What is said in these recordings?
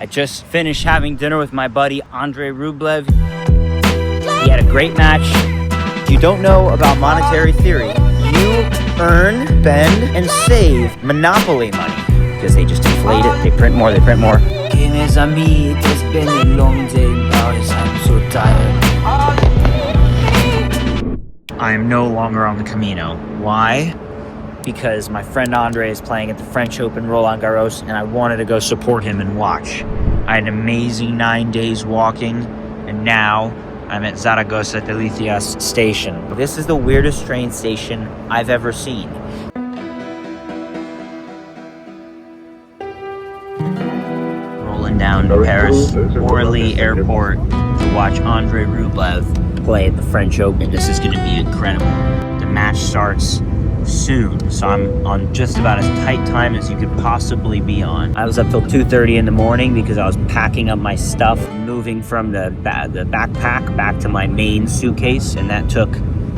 I just finished having dinner with my buddy Andrei Rublev. He had a great match. If you don't know about monetary theory, you earn, spend, and save monopoly money because they just inflate it, they print more, Okay, mes amis, it has been a long day in Paris. I'm so tired. I am no longer on the Camino. Why? Because my friend Andre is playing at the French Open Roland Garros, and I wanted to go support him and watch. I had an amazing 9 days walking, and now I'm at Zaragoza Delicias station. This is the weirdest train station I've ever seen. Rolling down to Paris Orly Airport to watch Andrei Rublev play at the French Open. This is going to be incredible. The match starts soon, so I'm on just about as tight time as you could possibly be on. I was up till 2:30 in the morning because I was packing up my stuff, moving from the backpack back to my main suitcase, and that took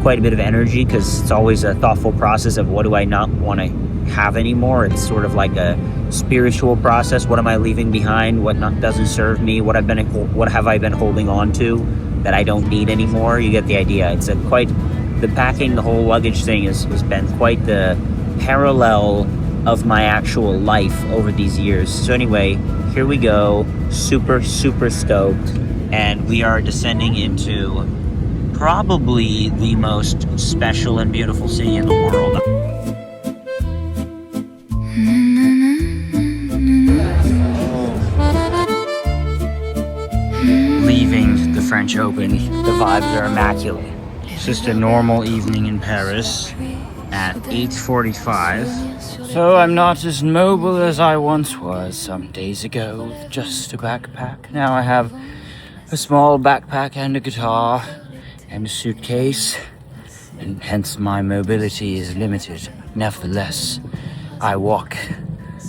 quite a bit of energy because it's always a thoughtful process of what do I not want to have anymore. It's sort of like a spiritual process. What am I leaving behind? What doesn't serve me? What have I been holding on to that I don't need anymore? You get the idea. It's the packing, the whole luggage thing has been quite the parallel of my actual life over these years. So anyway, here we go. Super, super stoked. And we are descending into probably the most special and beautiful city in the world. Leaving the French Open, the vibes are immaculate. It's just a normal evening in Paris at 8:45. So I'm not as mobile as I once was some days ago with just a backpack. Now I have a small backpack and a guitar and a suitcase, and hence my mobility is limited. Nevertheless, I walk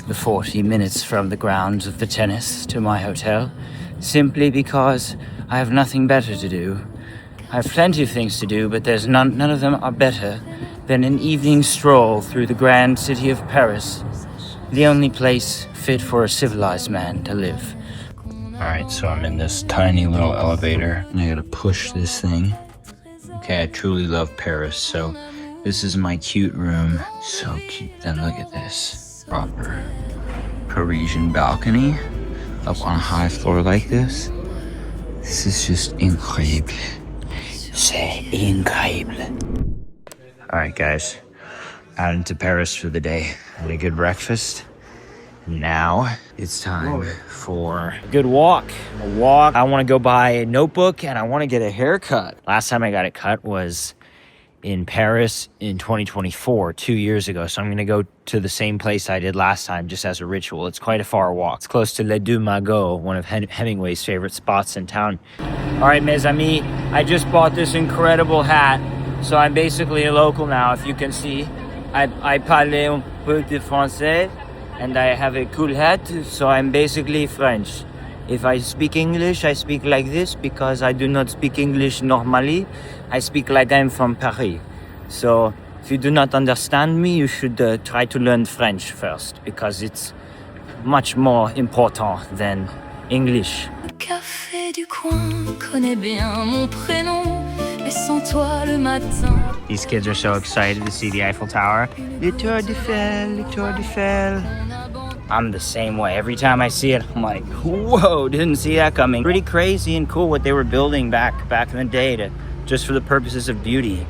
the 40 minutes from the grounds of the tennis to my hotel simply because I have nothing better to do. I have plenty of things to do, but there's none of them are better than an evening stroll through the grand city of Paris, the only place fit for a civilized man to live. Alright, so I'm in this tiny little elevator, and I gotta push this thing. Okay, I truly love Paris, so this is my cute room. So cute. Then look at this. Proper Parisian balcony up on a high floor like this. This is just incredible. C'est incredible. Alright guys, out into Paris for the day. Had a good breakfast. Now it's time for a good walk. I want to go buy a notebook and I want to get a haircut. Last time I got it cut was in Paris in 2024, 2 years ago. So I'm going to go to the same place I did last time just as a ritual. It's quite a far walk. It's close to Les Deux Magots, one of Hemingway's favorite spots in town. All right, mes amis, I just bought this incredible hat. So I'm basically a local now, if you can see. I parle un peu de français and I have a cool hat, so I'm basically French. If I speak English, I speak like this because I do not speak English normally. I speak like I'm from Paris. So if you do not understand me, you should try to learn French first because it's much more important than English. Café du coin connaît bien mon prénom, mais sans toi le matin. These kids are so excited to see the Eiffel Tower. Le Tour d'Eiffel, le Tour d'Eiffel. I'm the same way. Every time I see it, I'm like, whoa, didn't see that coming. Pretty crazy and cool what they were building back in the day just for the purposes of beauty.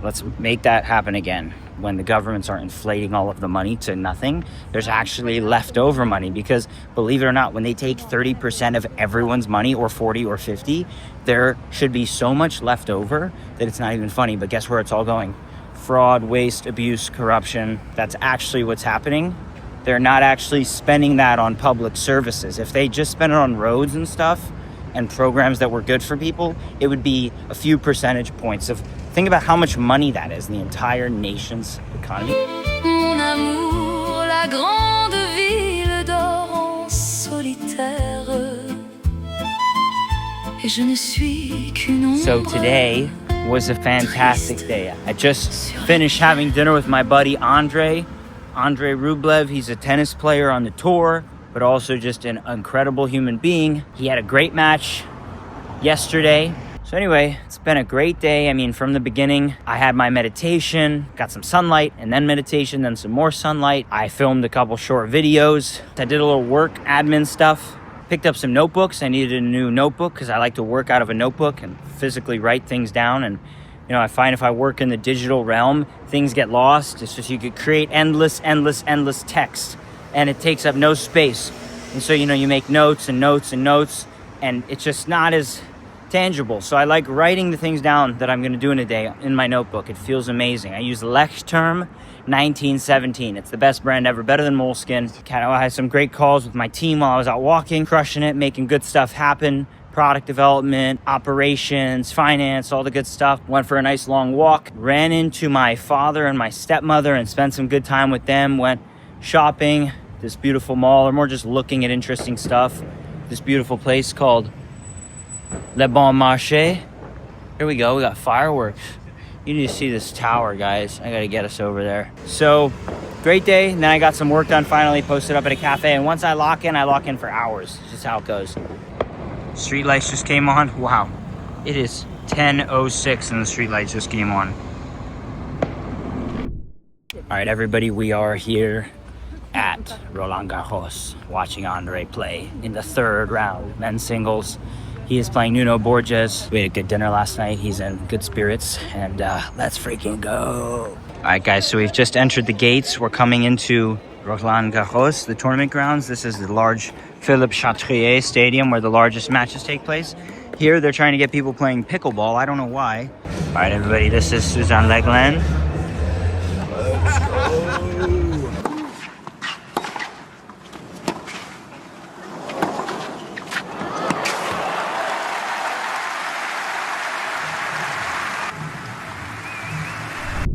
Let's make that happen again. When the governments are inflating all of the money to nothing, there's actually leftover money because, believe it or not, when they take 30% of everyone's money, or 40 or 50, there should be so much left over that it's not even funny. But guess where it's all going? Fraud, waste, abuse, corruption. That's actually what's happening. They're not actually spending that on public services. If they just spent it on roads and stuff and programs that were good for people, it would be a few percentage points of. Think about how much money that is in the entire nation's economy. Mon amour, la grande ville dort en solitaire. Et je ne suis qu'une ombre. So today was a fantastic day. I just finished having dinner with my buddy Andrei Rublev. He's a tennis player on the tour. but also just an incredible human being. He had a great match yesterday. So anyway, it's been a great day. I mean, from the beginning, I had my meditation, got some sunlight, and then meditation, then some more sunlight. I filmed a couple short videos. I did a little work admin stuff. Picked up some notebooks. I needed a new notebook because I like to work out of a notebook and physically write things down. And you know, I find if I work in the digital realm, things get lost. It's just you could create endless text, and it takes up no space. And so, you know, you make notes and notes and notes, and it's just not as tangible. So I like writing the things down that I'm going to do in a day in my notebook. It feels amazing. I use Lexterm 1917. It's the best brand ever, better than Moleskine. I had some great calls with my team while I was out walking, crushing it, making good stuff happen. Product development, operations, finance, all the good stuff. Went for a nice long walk, ran into my father and my stepmother and spent some good time with them. Went shopping, this beautiful mall, or more just looking at interesting stuff. This beautiful place called Le Bon Marché. Here we go, we got fireworks. You need to see this tower, guys. I gotta get us over there. So, great day, and then I got some work done finally, posted up at a cafe, and once I lock in for hours. It's just how it goes. Street lights just came on. Wow. It is 10:06 and the street lights just came on. All right, everybody, we are here at Roland Garros watching Andre play in the third round, men's singles. He is playing Nuno Borges. We had a good dinner last night. He's in good spirits, and let's freaking go. All right, guys, so we've just entered the gates. We're coming into Roland Garros, the tournament grounds. This is the large Philippe Chatrier Stadium where the largest matches take place. Here, they're trying to get people playing pickleball. I don't know why. All right, everybody, this is Suzanne Leglen. Let's go.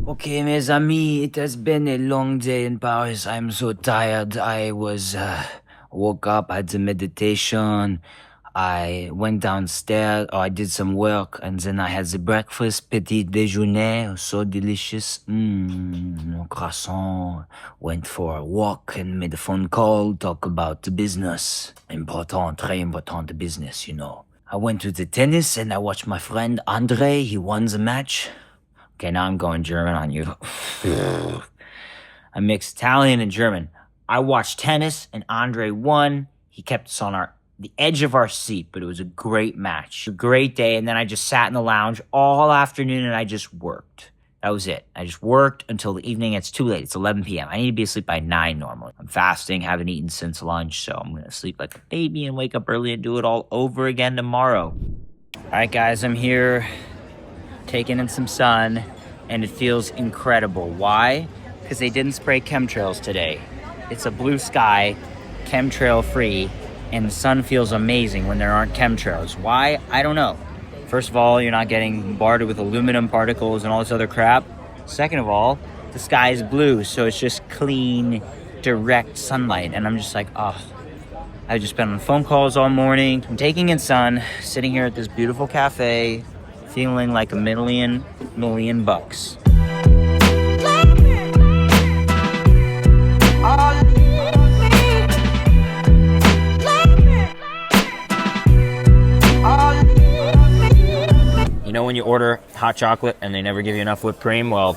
Okay, mes amis, it has been a long day in Paris. I'm so tired. I woke up, I had some meditation. I went downstairs, I did some work, and then I had the breakfast, petit déjeuner, so delicious. Croissant. Went for a walk and made a phone call, talk about the business. Important, très important, the business, you know. I went to the tennis and I watched my friend Andre. He won the match. Okay, now I'm going German on you. I mixed Italian and German. I watched tennis and Andre won. He kept us on the edge of our seat, but it was a great match. A great day, and then I just sat in the lounge all afternoon and I just worked. That was it. I just worked until the evening. It's too late. It's 11 p.m. I need to be asleep by 9 normally. I'm fasting, haven't eaten since lunch, so I'm going to sleep like a baby and wake up early and do it all over again tomorrow. All right, guys, I'm here taking in some sun, and it feels incredible. Why? Because they didn't spray chemtrails today. It's a blue sky, chemtrail free, and the sun feels amazing when there aren't chemtrails. Why? I don't know. First of all, you're not getting bombarded with aluminum particles and all this other crap. Second of all, the sky is blue, so it's just clean, direct sunlight. And I'm just like, oh, I've just been on phone calls all morning. I'm taking in sun, sitting here at this beautiful cafe, feeling like a million bucks. You know when you order hot chocolate and they never give you enough whipped cream? Well,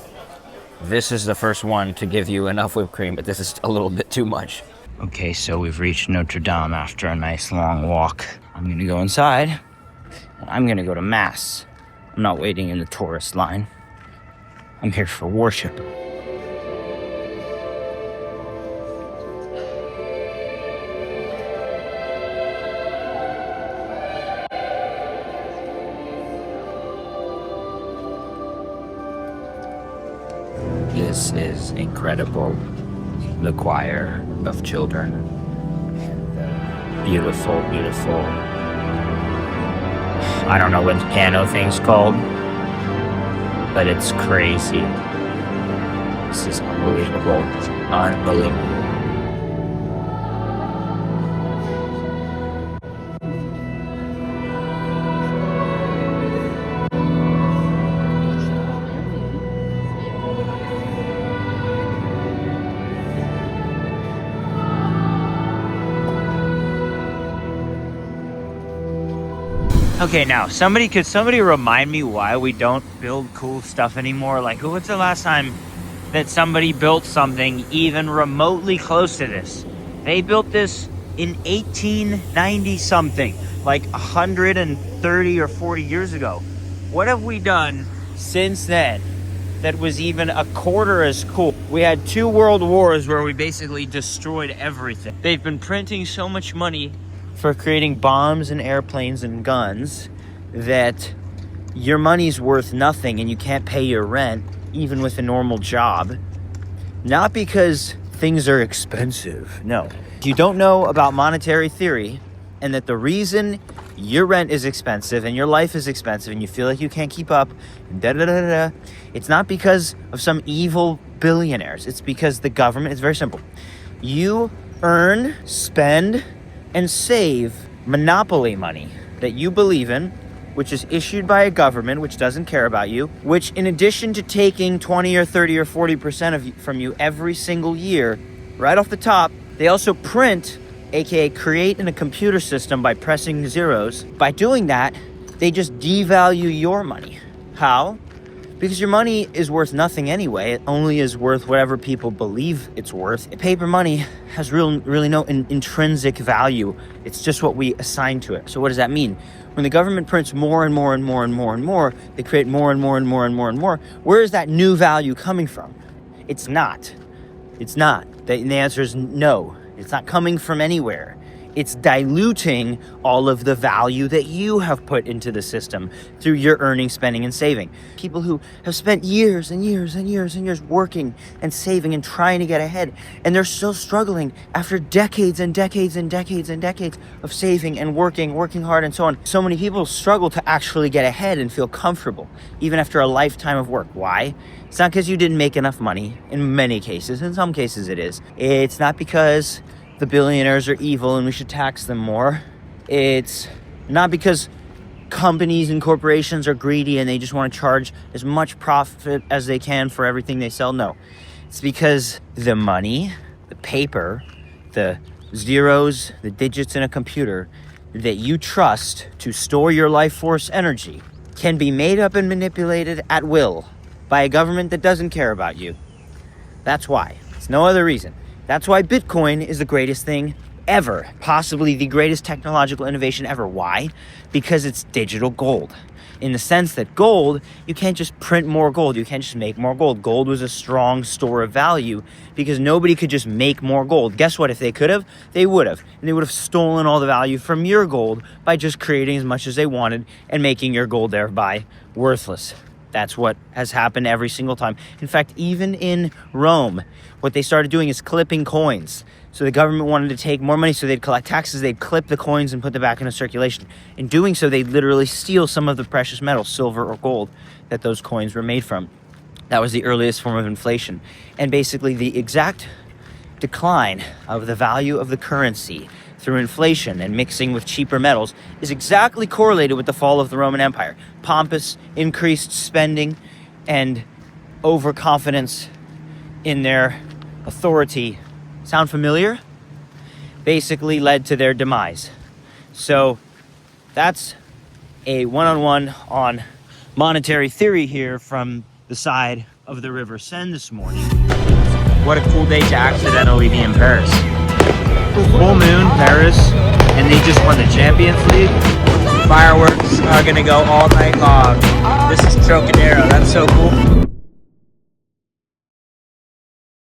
this is the first one to give you enough whipped cream, but this is a little bit too much. Okay, so we've reached Notre Dame after a nice long walk. I'm gonna go inside, and I'm gonna go to Mass. I'm not waiting in the tourist line. I'm here for worship. This is incredible. The choir of children. Beautiful, beautiful. I don't know what the piano thing's called, but it's crazy. This is unbelievable. Unbelievable. Okay, now could somebody remind me why we don't build cool stuff anymore? Like, what's the last time that somebody built something even remotely close to this? They built this in 1890 something, like 130 or 40 years ago. What have we done since then that was even a quarter as cool? We had 2 world wars where we basically destroyed everything. They've been printing so much money for creating bombs and airplanes and guns that your money's worth nothing and you can't pay your rent even with a normal job. Not because things are expensive, no. You don't know about monetary theory and that the reason your rent is expensive and your life is expensive and you feel like you can't keep up, it's not because of some evil billionaires. It's because the government, it's very simple. You earn, spend, and save monopoly money that you believe in, which is issued by a government which doesn't care about you, which in addition to taking 20 or 30 or 40% from you every single year, right off the top, they also print, aka create in a computer system by pressing zeros. By doing that, they just devalue your money. How? Because your money is worth nothing anyway. It only is worth whatever people believe it's worth. Paper money has really no intrinsic value. It's just what we assign to it. So what does that mean? When the government prints more and more and more and more and more, they create more and more and more and more and more. Where is that new value coming from? It's not. It's not. The answer is no. It's not coming from anywhere. It's diluting all of the value that you have put into the system through your earning, spending, and saving. People who have spent years and years and years and years working and saving and trying to get ahead, and they're still struggling after decades and decades and decades and decades of saving and working hard and so on. So many people struggle to actually get ahead and feel comfortable, even after a lifetime of work. Why? It's not because you didn't make enough money, in many cases. In some cases it is. It's not because the billionaires are evil and we should tax them more. It's not because companies and corporations are greedy and they just want to charge as much profit as they can for everything they sell. No, it's because the money, the paper, the zeros, the digits in a computer that you trust to store your life force energy can be made up and manipulated at will by a government that doesn't care about you. That's why. It's no other reason. That's why Bitcoin is the greatest thing ever, possibly the greatest technological innovation ever. Why? Because it's digital gold. In the sense that gold, you can't just print more gold. You can't just make more gold. Gold was a strong store of value because nobody could just make more gold. Guess what? If they could have, they would have. And they would have stolen all the value from your gold by just creating as much as they wanted and making your gold thereby worthless. That's what has happened every single time. In fact, even in Rome, what they started doing is clipping coins. So the government wanted to take more money, so they'd collect taxes, they'd clip the coins and put them back into circulation. In doing so, they'd literally steal some of the precious metals, silver or gold, that those coins were made from. That was the earliest form of inflation. And basically the exact decline of the value of the currency through inflation and mixing with cheaper metals is exactly correlated with the fall of the Roman Empire. Pompous, increased spending, and overconfidence in their authority, sound familiar? Basically led to their demise. So that's a one-on-one on monetary theory here from the side of the River Seine this morning. What a cool day to accidentally be in Paris. Full moon, Paris, and they just won the Champions League. Fireworks are gonna go all night long. This is Trocadero, that's so cool.